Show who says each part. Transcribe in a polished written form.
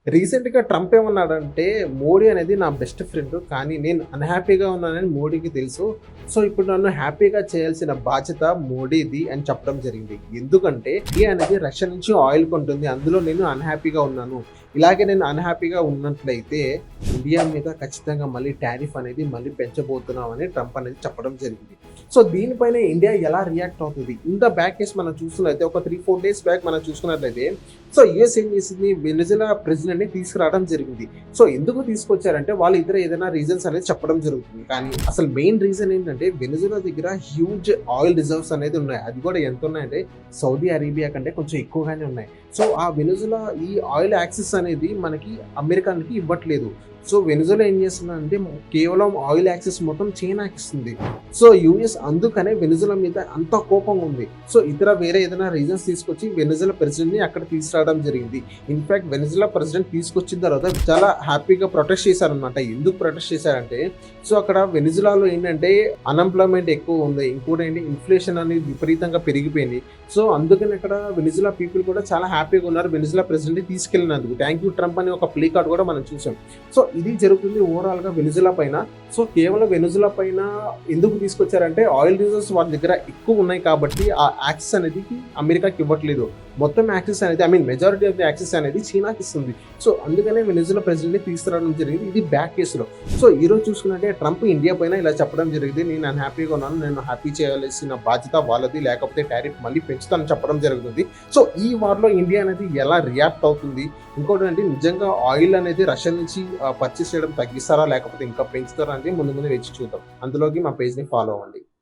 Speaker 1: రీసెంట్‌గా ట్రంప్ ఏమన్నాడంటే, మోడీ అనేది నా బెస్ట్ ఫ్రెండ్. కానీ నేను అన్‌హ్యాపీగా ఉన్నానని మోడీకి తెలుసు. సో, ఇప్పుడు నన్ను హ్యాపీగా చేయాల్సిన బాధ్యత మోడీది అని చెప్పడం జరిగింది. ఎందుకంటే, ఇండియా అనేది రష్యా నుంచి ఆయిల్ కొంటుంది. అందులో నేను అన్‌హ్యాపీగా ఉన్నాను. ఇలాగే నేను అన్‌హ్యాపీగా ఉన్నట్లయితే, ఇండియా మీద ఖచ్చితంగా మళ్ళీ టారిఫ్ అనేది మళ్ళీ పెంచబోతున్నామని ట్రంప్ అనేది చెప్పడం జరిగింది. సో, దీనిపైన ఇండియా ఎలా రియాక్ట్ అవుతది? ఇంత బ్యాక్ కేస్ మనం చూస్తున్నట్లయితే ఒక 3, 4 డేస్ బ్యాక్ మనం చూసుకున్నట్లయితే సో, యూఎస్ ఏం చేసింది? వెనిజులా ప్రెసిడెంట్‌ని తీసుకురావడం జరిగింది. సో, ఎందుకు తీసుకొచ్చారంటే వాళ్ళిద్దరు ఏదైనా రీజన్స్ అనేది చెప్పడం జరుగుతుంది. కానీ అసలు మెయిన్ రీజన్ ఏంటంటే వెనిజులా దగ్గర హ్యూజ్ ఆయిల్ రిజర్వ్స్ అనేది ఉన్నాయి. అది కూడా ఎంత ఉన్నాయంటే సౌదీ అరేబియా కంటే కొంచెం ఎక్కువగానే ఉన్నాయి. సో, ఆ వెనిజులా ఈ ఆయిల్ యాక్సెస్ అనేది మనకి అమెరికాకి ఇవ్వట్లేదు. సో, వెనిజులా ఏం చేస్తుందంటే కేవలం ఆయిల్ యాక్సెస్ మొత్తం చైనాకి ఇస్తుంది. సో, యూఎస్ అందుకనే వెనిజులా మీద అంత కోపంగా ఉంది. సో, వేరే ఏదైనా రీజన్స్ తీసుకొచ్చి వెనిజులా ప్రెసిడెంట్‌ని అక్కడ తీసుకురావడం జరిగింది. ఇన్‌ఫాక్ట్ వెనిజులా ప్రెసిడెంట్ తీసుకొచ్చిన తర్వాత చాలా హ్యాపీగా ప్రొటెస్ట్ చేశారనమాట. ఎందుకు ప్రొటెస్ట్ చేశారంటే సో, అక్కడ వెనిజులాలో ఏంటంటే అన్‌ఎంప్లాయ్‌మెంట్ ఎక్కువ ఉంది. ఇంకోటేంటి ఇన్‌ఫ్లేషన్ అనేది విపరీతంగా పెరిగిపోయింది. సో, అందుకని అక్కడ వెనిజులా పీపుల్ కూడా చాలా హ్యాపీగా ఉన్నారు. వెనిజులా ప్రెసిడెంట్‌ని తీసుకెళ్ళినందుకు. థాంక్ యూ ట్రంప్ అని ఒక ప్లే కార్డ్ కూడా మనం చూసాం. సో, ఇది జరుగుతుంది ఓవరాల్‌గా వెనిజులా పైన. సో, కేవలం వెనిజులా పైన ఎందుకు తీసుకొచ్చారంటే ఆయిల్ రిజర్వ్స్ వాళ్ళ దగ్గర ఎక్కువ ఉన్నాయి కాబట్టి ఆ యాక్సెస్ అనేది అమెరికాకి ఇవ్వట్లేదు. మొత్తం యాక్సెస్ అనేది మెజారిటీ ఆఫ్ ది యాక్సెస్ అనేది చైనాకి ఇస్తుంది. సో, అందుకనే వెనిజులా ప్రెసిడెంట్‌ని తీసుకురావడం జరిగింది. ఇది బ్యాక్ కేసులో. సో, ఈరోజు చూసుకున్నట్టే ట్రంప్ ఇండియా పైన ఇలా చెప్పడం జరిగింది. నేను అన్‌హ్యాపీగా ఉన్నాను. నేను హ్యాపీ చేయాల్సిన బాధ్యత వాళ్ళది. లేకపోతే టారిఫ్ మళ్ళీ పెంచుతానని చెప్పడం జరుగుతుంది. సో, ఈ వార్‌లో ఇండియా అనేది ఎలా రియాక్ట్ అవుతుంది? ఇంకోటంటే నిజంగా ఆయిల్ అనేది రష్యా నుంచి పర్చేస్ చేయడం తగ్గిస్తారా? లేకపోతే ఇంకా పెంచుతారా? అంటే ముందు ముందు వేచి చూద్దాం. అందులోకి మా పేజ్‌ని ఫాలో అవ్వండి.